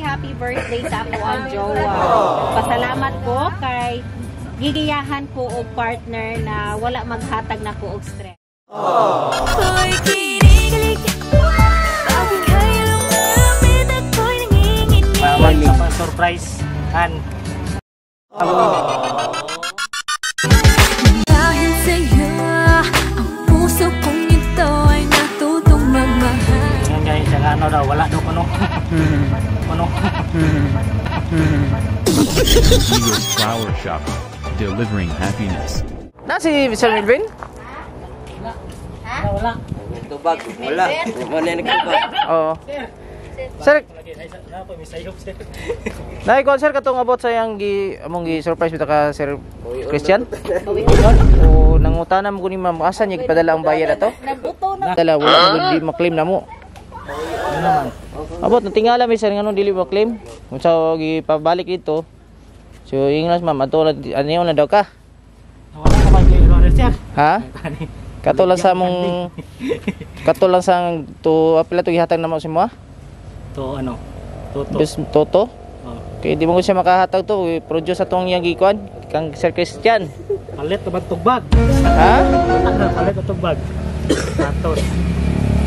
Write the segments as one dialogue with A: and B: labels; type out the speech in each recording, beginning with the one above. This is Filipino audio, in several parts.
A: Happy birthday sa ako ang jowa. Pasalamat ko kay gigiyahan ko og partner na wala maghatag na ko og stress.
B: Surprise han.
C: Dahil sa'yo, ang puso kong ito ay natutong magmahal.
B: Yan guys, yung ano daw, wala daw kuno. Kuno.
D: Gigo's Flower Shop, delivering happiness.
E: Na si Mr. Melvin?
B: Wala.
F: Tubag, wala. Wala na nagtubag.
E: Oo. Sir,
B: May sayop sir.
E: naikon sir katong abot sa yang among gi-surprise bitaw ka Sir Christian? O nangutana mo ni ma'am asa niya gipadala ang bayad ato?
A: Nagbuto na.
E: Dala wala di maklaim namo.
B: Ano naman?
E: Abot natingala mi sir ngano dili maklaim. Unsa gipabalik dito? So inglas ma'am ato ano na daw ka?
B: Wala naman kay sir.
E: Ha? Katulang sa mong katulang sa to apila to gihatag namo si mo?
B: To ano? Toto.
E: Bis toto?
B: Oh.
E: Kaya di mo ko siya makahatag to, produce atong yang gikuan kang Sir Christian.
B: Palit na ba tugbag?
E: Ha?
B: Palit na tugbag. Tatos.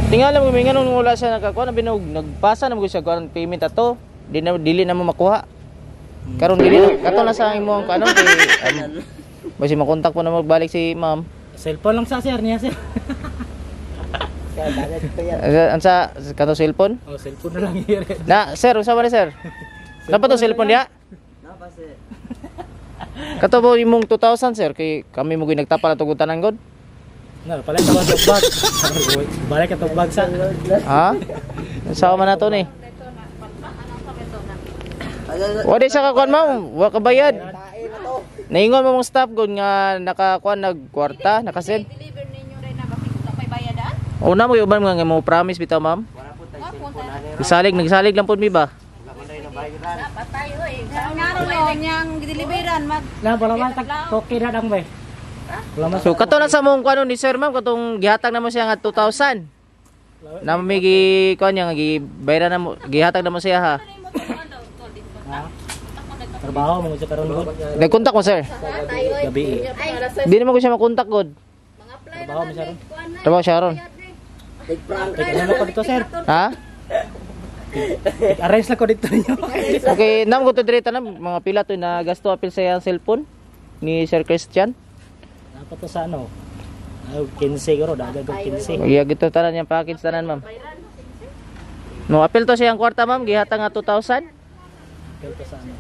E: Tingala mo mingan nung wala siya nakakuha na binog nagpasa na mo siya kuan payment ato. Dili na mo makuha. Karon dili kato na sa imo ang kanon kay basi makontak po na magbalik si ma'am.
B: Cellphone lang sa sir niya sir.
E: Ansa kato cellphone?
B: Oh, cellphone na lang here.
E: Na sir, usa ba ni sir? Dapat to cellphone dia? Kato po imong 2,000 sir kay kami mo nagtapal ato gutanan god.
B: Na, palit na ba tugbag? Balik ka tugbag sa.
E: Ha? Sa man nato ni. Wala siya kakuan ma'am, wa ka bayad. Naingon mo mong staff god nga nakakuan nagkwarta, nakasend.
A: Deliver ninyo rin na bakit sa pay bayadaan?
E: Una mo uban nga mo promise bitaw ma'am. Nagsalig lang pud mi ba?
A: Patay hoy. Sa ngaro lang yang deliveran mag
B: Na, wala man tag toke na dang ba. Wala man.
E: So kato lang sa mong kuan ni sir ma'am katong gihatag na mo siya nga 2,000. Na may gi kuan nga gibayran na mo, gihatag na mo siya ha.
B: Trabaho mo sa karon god.
E: Nagkontak mo sir.
B: Gabi.
E: Di naman ko siya makontak god.
B: Trabaho mo sa karon.
E: Trabaho siya ron.
B: Ano ko dito sir?
E: Ha?
B: Arrange na ko dito niyo.
E: Okay, nam ko to direta na mga pila to na gasto apil sa iyang cellphone ni Sir Christian.
B: Dapat to sa ano? 15 siguro, dagat 15.
E: Iya gito tanan yang package tanan ma'am. No apil to sa iyang kwarta ma'am, gihatag nga 2,000.
B: Dito sa ano?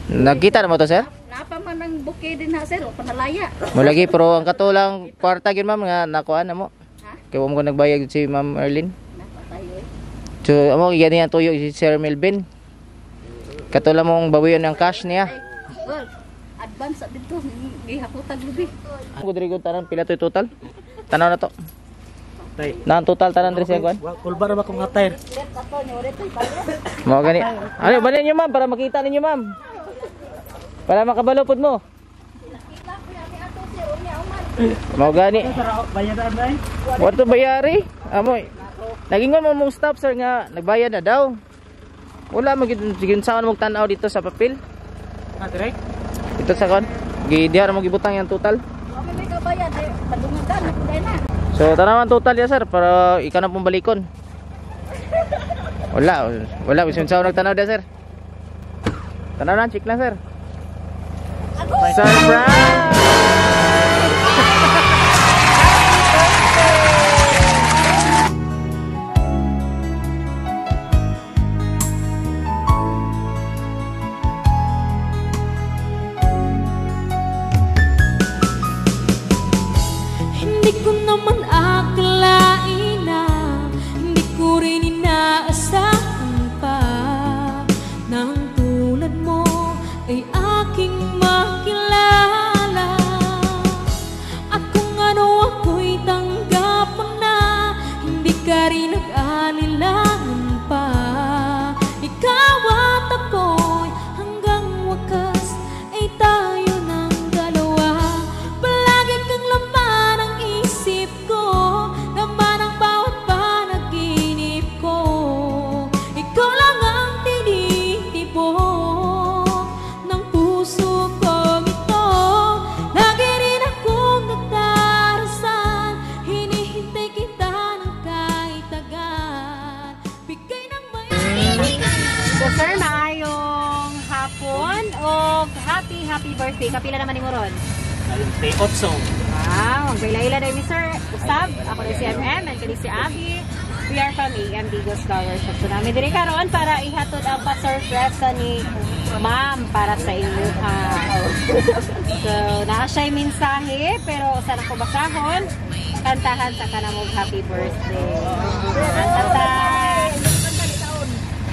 E: Nagkita na mo to sir?
A: napa man ang bouquet din ha sir, o panalaya.
E: Mo lagi pero ang katulang kwarta gyud ma'am nga nakuan na mo.
A: Ha?
E: Kay mo ko nagbayad si Ma'am Erlyn.
A: Napatayo eh.
E: So amo gani ang tuyo si Sir Melvin. Katulang mong bawian ang cash niya.
A: Well, advance sa dito, gihaputag lubi.
E: Ako diri gud tanan pila to total? Tanaw na to.
B: Tay.
E: Na ang total tanan diri sa kuan.
B: Kulbar ba kung attire?
A: Let ako nyo ulit ay pala.
E: Mo gani. Ano ba ninyo ma'am para makita ninyo ma'am? Para makabalupod mo. Mo gani.
B: Bayaran ba?
E: Wato bayari. Amoy. Nagingon mo mong staff sir nga nagbayad na daw. Wala magiging saan mo tanaw dito sa papel.
B: Ah, direct?
E: Ito sa kon. Diha mo gibutang yang total.
A: Kami may kabayad eh, padungan na.
E: So tanawan total ya sir para ikaw na pong balikon. Wala bisan sa nagtanaw dia sir. Tanaw na check lang sir. Surprise!
C: Hindi ko naman akalain na hindi ko rin inaasahan pa na ang tulad mo ay aking makilala.
A: happy birthday. Kapila naman ni mo ron?
B: Day 8.
A: Wow, ang baila-ila na ni Sir Usab. Ako na si MM and kani si Abby. We are from AM Digos Flower Shop. So namin diri karon para ihatod ang pa-surprise ni Ma'am para sa inyo. So naa siya'y mensahe pero sana ko basahon. Kantahan sa kanamog happy birthday. Kanta.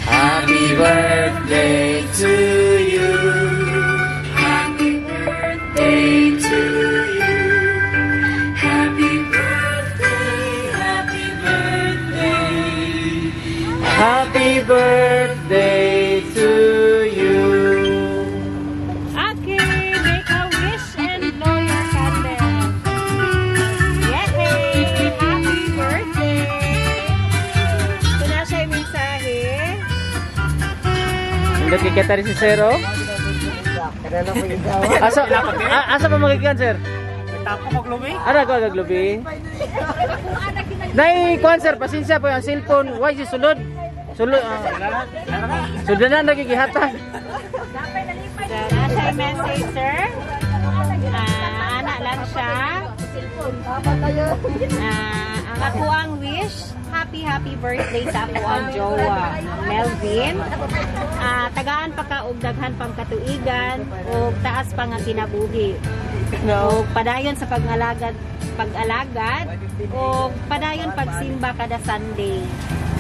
E: Happy birthday to you.
C: Happy birthday to you. Happy birthday, happy birthday.
E: Happy birthday to you.
A: Okay, make a wish and blow your candle. Yay! Happy birthday! Ito na siya yung mensahe.
E: Hindi kikita rin si Zero. Asa pa magigikan, sir?
B: Tapo mo globe.
E: Ano ko agaglubi? Nay, kuan sir, pasensya po yung cellphone. Why si sulod? Sulod. Sulod na nagigihatag.
A: So, na siya yung message, sir. Anak lang siya. Ang ako ang wish, happy birthday sa ako ang jowa, Melvin. Tagaan pa ka og daghan pang katuigan og taas pa nga kinabuhi. O padayon sa pag-alagad o padayon pagsimba kada Sunday.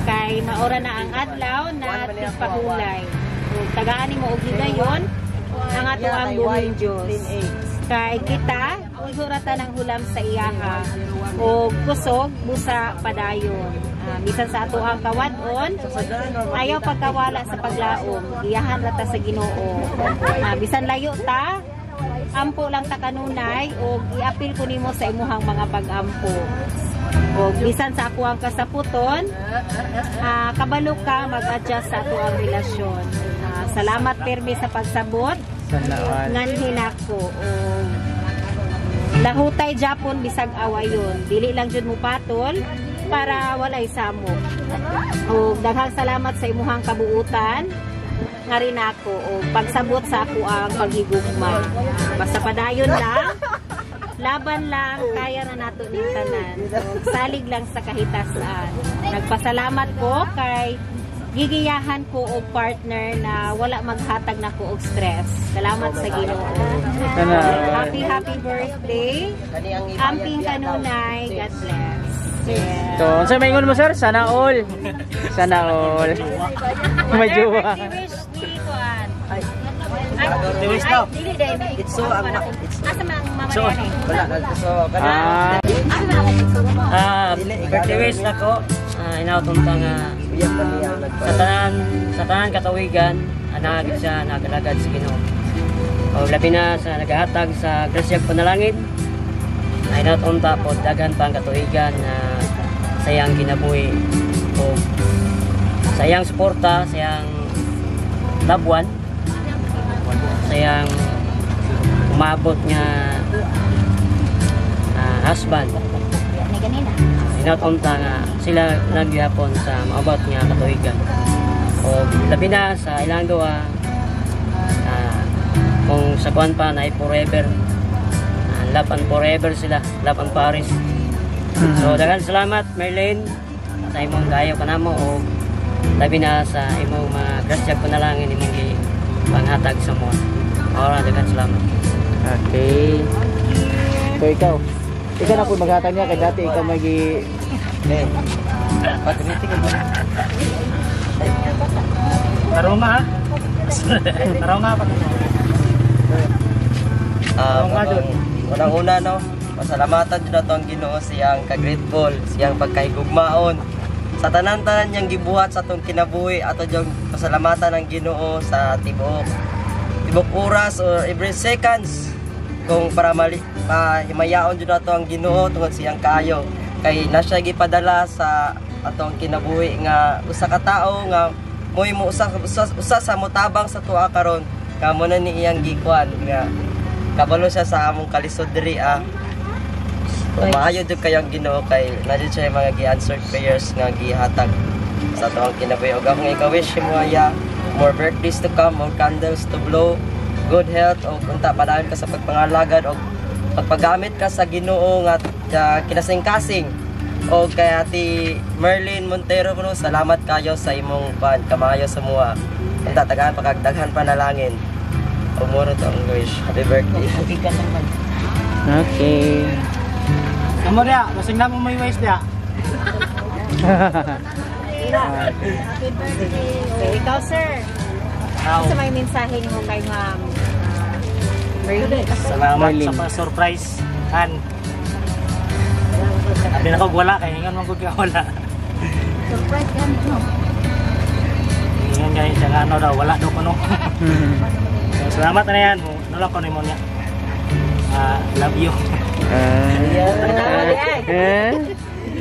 A: Kay maora na ang adlaw na tigpahulay. O tagaan nimo og higayon ang ato ang buhing Dios. Kay kita, iguratan ng hulam sa iyaha o kusog busa padayon. Bisan sa ato ang kawadon, ayaw pagkawala sa paglaom, iyahan rata sa Ginoo. Bisan layo ta, ampo lang ta kanunay o iapil ko nimo sa imuhang mga pag-ampo. O bisan sa ako ang kasaputon, kabalo ka mag-adjust sa ato ang relasyon. Salamat permi sa pagsabot. Nganhin ako o lahutay Japon bisag awayon. Dili lang jud mo patol para walay samok. O daghang salamat sa imuhang kabuutan nga rin ako o pagsabot sa ako ang paghigugma. Basta padayon lang, laban lang, kaya na nato ning tanan. So, salig lang sa kahitasan. Nagpasalamat ko kay gigiyahan ko og partner na wala maghatag na ko og stress. Salamat sa Ginoo. Happy birthday. Amping kanunay. God bless. Yeah.
E: So, unsa maingon mo sir? Sana all. Sana all. May jowa.
A: Wish ni Kuan.
B: Wish daw.
A: Dili day.
F: It's so ang
A: Asa man ang mama
B: So,
A: niya?
F: wala so kana.
G: Birthday wish na ko. Inautunta nga sa tanan katawigan, anagid siya nagalagad sa Ginoo. O labi na sa nagahatag sa grasyag panalangin. Ay nautunta po daghan pang katuigan na sayang ginabuhi o sayang suporta, sayang labuan, sayang umabot nga husband. Inatunta nga sila nagyapon sa maabot nga katuigan. O labi na sa ilang duwa kung sa kuan pa na forever, laban forever sila, laban Paris. So daghang salamat Merlin sa imong dayo kanamo o labi na sa imong grasyag panalangin imong panghatag sa mo. Ora daghang salamat.
E: Okay. So ikaw na po maghatag niya kay dati ikaw magi
F: Pagnitik ko.
B: Tarunga ha? Tarunga pa.
F: Unang-una no, pasalamatan jud nato ang Ginoo siyang ka-grateful, siyang pagkahigugmaon sa tanan-tanan niyang gibuhat sa atong kinabuhi. Ato jud pasalamatan ang Ginoo sa tibok oras or every seconds kung para himayaon jud nato ang Ginoo tungod siyang kaayo. Kay na siya gipadala sa atong kinabuhi nga usa ka tawo nga moy mo usa sa motabang sa tuwa karon kamo na ni iyang gikuan nga kabalo siya sa among kalisod diri maayo jud kayo ang Ginoo kay nadyo siya mga gi-answered prayers nga gihatag sa atong kinabuhi. Og akong ika-wish mo more birthdays to come, more candles to blow, good health o unta padayon ka sa pagpangalagad o pagpagamit ka sa Ginoo nga kinasing-kasing. O kay Ati Merlin Montero po, salamat kayo sa imong kamayo sa mua. Unta tagahan pagdaghan panalangin. O moro to ang wish. Happy birthday.
E: Okay.
B: Amo dia, basing na mo may waste dia.
A: Happy birthday. Okay, ikaw, sir. Ano sa may mensahe mo kay Ma'am Merlin?
B: Salamat sa pa-surprise. Sabi na ko wala, kaya ingan mong ka wala.
A: Surprise yan, no?
B: Ingan kaya siya nga daw, wala daw ko no. So, salamat na yan. Ano lang ko ni mo niya. Love you.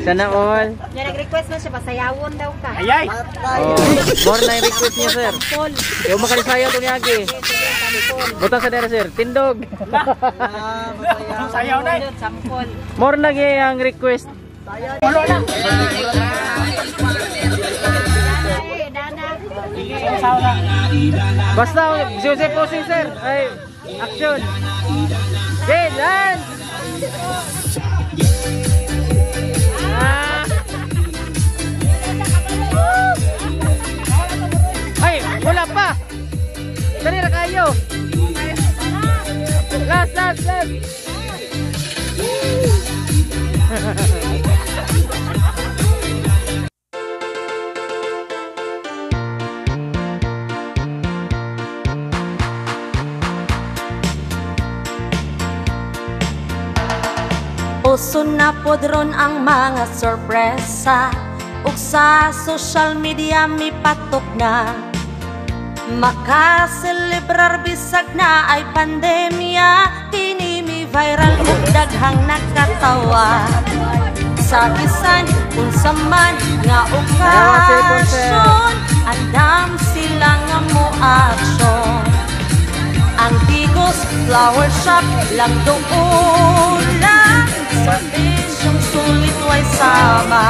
E: Sana all.
A: Niya nag-request na siya, pasayawon daw ka.
B: Ayay!
E: Oh, more na yung request niya, sir.
A: Sampol.
E: Yung makalisayaw to niya, Agi. Butang sa dera, sir. Tindog.
B: Sayaw na eh.
A: Sampol.
E: More na ang request.
B: Ulo na.
A: Dana.
E: Basta, Jose posing, sir. Ay, action. Okay, dance. Ay, wala pa. Dali na kayo. Last.
H: Uso na podron ang mga sorpresa, ug sa social media mi patok na. Makaselebrar bisag na ay pandemya, kini mi viral ug daghang nakatawa. Sa bisan unsa man nga okasyon, andam sila nga mo action. Ang Tigos Flower Shop lang doon lang, servisyong sulit way sama.